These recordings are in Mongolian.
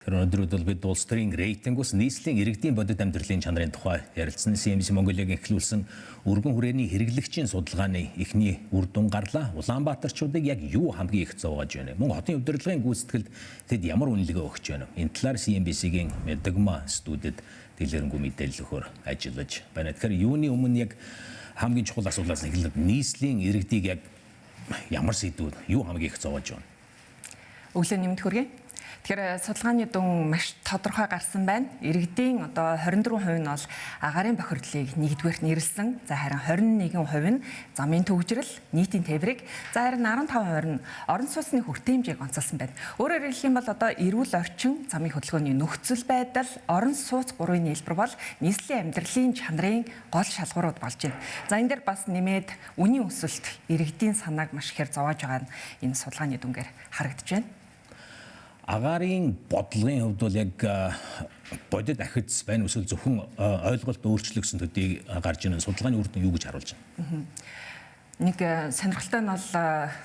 Өнөөдөр бол бид улс төрийн рейтингус нийслэлийн иргэдийн бодит амьдралын чанарын тухай ярилцсан. CNBC Mongolia-гийн эхлүүлсэн өргөн хүрээний хэрэглэгчийн судалгааны эхний үр дүн гарлаа. Улаанбаатарчуудыг яг юу хамгийн их зовоож байна? Мөн хотын удирдлагын гүйцэтгэлд тэд ямар үнэлгээ өгч байна? Энэ талаар CNBC-гийн Медагма студид дэлгэрэнгүй мэдээлэл өгөхөөр ажиллаж байна. Тэгэхээр юуны өмнө яг хамгийн чухал асуудлаас эхлээд нийслэлийн иргэдийг яг ямар сэдвүүд юу хамгийн их зовоож байна? Өглөө нэмэлт хүргэе. Тэгэхээр судалгааны дүн маш тодорхой гарсан байна. Иргэдийн 24% нь бол агаарын бохирдлыг нэгдүгээрт нэрлсэн. За харин 21% нь замын төвөгжрөл, нийтийн тээврийг, за харин 15% нь орон сууцны хүртээмжийг онцолсон байна. Өөрөөр хэлэх юм бол эрүүл орчин, замын хөдөлгөөний нөхцөл байдал, орон сууц гурвын нийлбэр бол нийслэлийн амьдралын чанарын гол шалгуурууд болж байна. За энэ дээр бас нэмээд үнийн өсөлт иргэдийн санааг маш ихээр зовоож байгаа нь энэ судалгааны дүнгээр харагдаж байна. Агаарын бодлогын хувьд бол яг бодит ахиц байна эсвэл зөвхөн ойлголт өөрчлөгсөн төдий гарч ирэн судалгааны үр дүн юу гэж харуулж байна? Нэг сонирхолтой нь бол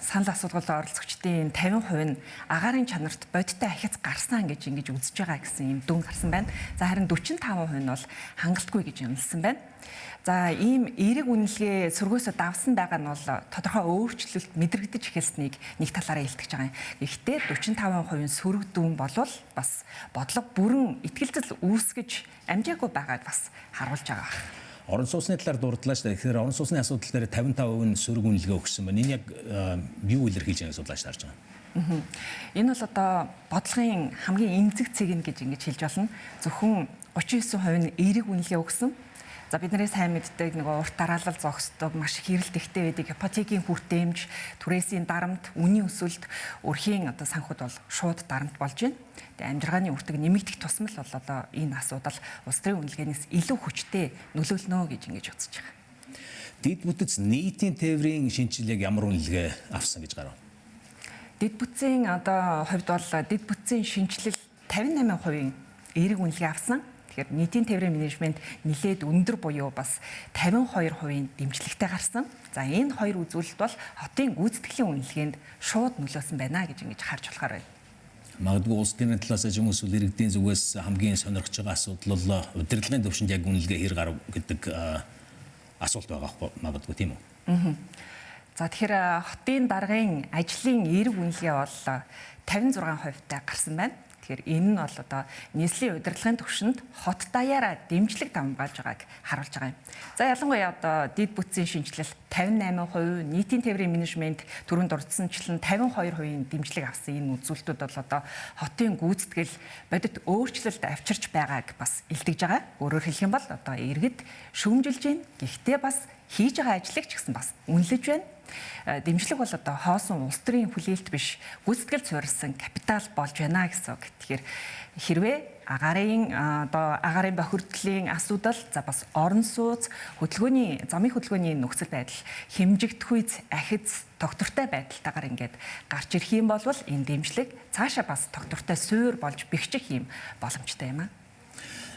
санал асуулганд оролцогчдын 50% нь агаарын чанарт бодиттой ахиц гарсан гэж үзэж байгаа гэсэн юм дүн гарсан байна. За харин 45% нь бол хангалтгүй гэж үнэлсэн байна. За ийм эерэг үнэлгээ сургуйсаа давсан байгаа нь бол тодорхой өөрчлөлт мэдрэгдэж эхэлснийг нэг талаараа илтгэж байгаа юм. Гэхдээ 45% сөрөг дүн болвол бас бодлого бүрэн итгэлцэл үүсгэж амжаагүй байгааг бас харуулж байгаа. Орон сууцны талаар дурдлаа шүү дээ. Тэгэхээр орон сууцны асуудал дээр 55% нь сөрөг үнэлгээ өгсөн байна. Энэ яг юу илэрхийлж байгааг судлаач харж байгаа. Энэ бол бодлогын хамгийн эмзэг цэг нь гэж ингэж хэлж болно. Зөвхөн 39% нь эерэг үнэлгээ өгсөн. За бидний сайн мэддэг нэг урт дараалал зогсдог, маш хэрэлт ихтэй байдаг ипотекийн хүртээмж, түрээсийн дарамт, үнийн өсөлт, өрхийн санхуд бол шууд дарамт болж байна. Тэгээ амжиргааны үртэг нэмэгдэх тусмал бол энэ асуудал улс төрийн үнэлгээнээс илүү хүчтэй нөлөөлнө гэж ингэж үзэж байгаа. Дэд бүтэц нийтийн тээврийн шинжилгээг ямар үнэлгээ авсан гэж гарав? Дэд бүтцийн хувьд бол дэд бүтцийн шинжилэл 58% эерэг үнэлгээ авсан. Тэгэхээр нийтийн тээврийн менежмент нэлээд өндөр буюу бас 52% дэмжлэгтэй гарсан. За энэ хоёр үзүүлэлт бол хотын гүйцэтгэлийн үнэлгээнд шууд нөлөөсөн байна гэж ингэж харж болохоор байна. Магадгүй улс төрийн талаас ч юм уу эсвэл иргэдийн зүгээс хамгийн сонирхож байгаа асуудал бол удирдлагын төвшөнд яг үнэлгээ хэр гарав гэдэг асуулт байгаа магадгүй тийм үү? За тэгэхээр хотын даргын ажлын эерэг үнэлгээ бол 56% гарсан байна. Тэгэхээр энэ нь бол нийслэлийн удирдлагын түвшинд хот даяараа дэмжлэг давмгаалж байгааг харуулж байгаа юм. За ялангуяа дэд бүтцийн шинжилэл 58%, нийтийн тээврийн менежмент түрүүнд дурдсанчлан 52% дэмжлэг авсан энэ үзүүлэлтүүд бол хотын гүйцэтгэл бодит өөрчлөлт авчирч байгааг бас илтгэж байгаа. Өөрөөр хэлэх юм бол иргэд шүүмжилж байна. Гэхдээ бас хийж байгаа ажлыг ч гэсэн бас үнэлж байна. Дэмжлэг бол хоосон улс төрийн хүлээлт биш гүйцэтгэл суурилсан капитал болж байна гэсэн үг. Тэгэхээр хэрвээ агаарын бохирдлын асуудал, за бас орон сууц, замын хөдөлгөөний нөхцөл байдал хэмжигдэхүйц ахиц тогтвортой байдалтайгаар ингээд гарч ирэх юм бол энэ дэмжлэг цаашаа бас тогтвортой суурь болж бэхжих юм боломжтой юм аа.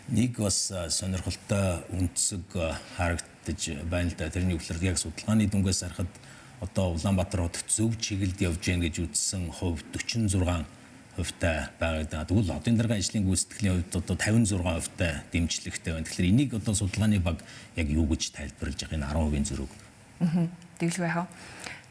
Нэг бас сонирхолтой үндэсэг харагдаж байна л да. Тэрний үгээр яг судалгааны дүнгээс харахад Улаанбаатар хот зөв чиглэлд явж гэн гэж үзсэн хувь 46% байгаа. Тэгвэл одын даргын ажлын гүйцэтгэлийн хувьд 56% дэмжлэгтэй байна. Тэгэхээр энийг судалгааны баг яг юу гэж тайлбарлаж байгаа энэ 10% зэрэг. Тэгэлгүй яах вэ?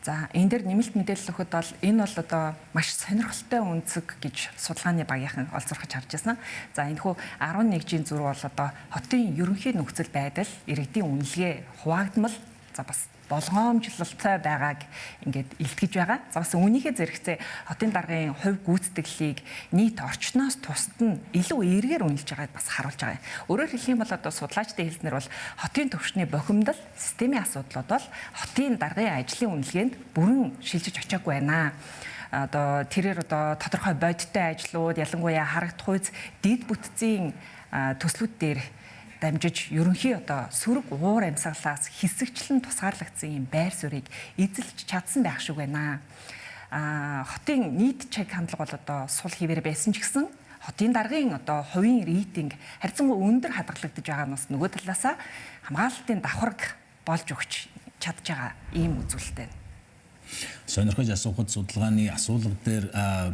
За энэ дээр нэмэлт мэдээлэл өгөхөд бол энэ бол маш сонирхолтой үнцэг гэж судалгааны багийнхан олзуурхаж харж байна. За энэхүү 11-ийн зураг бол хотын ерөнхий нөхцөл байдал, иргэдийн үнэлгээ хуваагдмал, за бас болгоомжлолтой байгааг ингээд илтгэж байгаа. За бас үүнийхээ зэрэгцээ хотын даргын хувь гүйцэтгэлийг нийт орчноос тусад нь илүү эергээр үнэлж байгааг бас харуулж байгаа юм. Өөрөөр хэлэх юм бол судлаачдын хэлснээр бол хотын төвшний бохимдол, системийн асуудлууд бол хотын даргын ажлын үнэлгээнд бүрэн шилжиж очиагүй байна. Тэрээр тодорхой бодиттой ажлууд, ялангуяа харагдах үйс дэд бүтцийн төслүүд дээр дамжиж ерөнхий сөрөг уур амьсгалаас хэсэгчлэн тусгаарлагдсан юм байр суурийг эзэлж чадсан байх шиг байна. Хотын нийт чек хандлага бол сул хിവэр байсан ч гэсэн хотын даргын хувийн рейтинг харьцангуй өндөр хадгалагдаж байгаанаас нөгөө талаасаа хамгаалалтын давхарг болж өгч чадж байгаа ийм үзүүлэлт байна. Сонирхож асуухад судалгааны асуулга дээр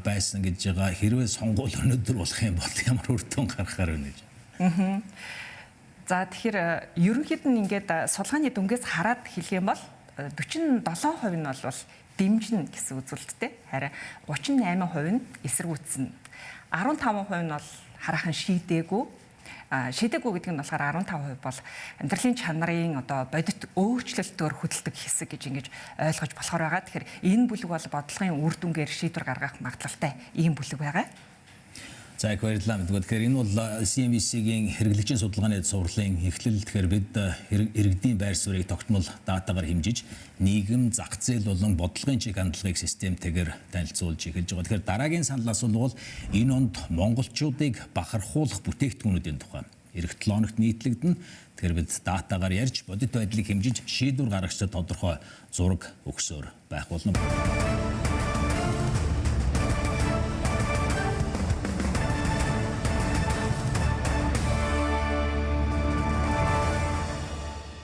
байсан гэж байгаа хэрвээ сонгуул өнөөдөр болох юм бол ямар үр дүн гаргахаар байна гэж. За тэгэхээр ерөнхийд нь ингээд судалгааны дүнгээс хараад хэлэх юм бол 47% нь бол дэмжинэ гэсэн үзүүлэлттэй. Харин 38% нь эсэргүүцнэ. 15% нь бол хараахан шийдээгүй. Шийдээгүй гэдэг нь болохоор 15% бол амьдралын чанарын одоо бодит өөрчлөлтөөр хөдөлдөг хэсэг гэж ингэж ойлгож болохоор байгаа. Тэгэхээр энэ бүлэг бол бодлогын үр дүнгээр шийдвэр гаргах магадлалтай ийм бүлэг байгаа. За их баярлалаа. Тэгэхээр энэ бол CNBC-гийн хэрэглэгчийн судалгааны сурлалын эхлэл. Тэгэхээр бид иргэдийн байр суурийг тогтмол датагаар хэмжиж нийгэм, зах зээл болон бодлогын чиг хандлагыг системтэйгээр танилцуулж эхэлж байгаа. Тэгэхээр дараагийн санал асуулт бол энэ онд монголчуудыг бахархуулах бүтээгдэхүүнүүдийн тухай эх 7 хоногт нийтлэгдэнэ. Тэгэхээр бид датагаар ярьж бодит байдлыг хэмжиж шийдвэр гаргахчид тодорхой зураг өгсөөр байх болно.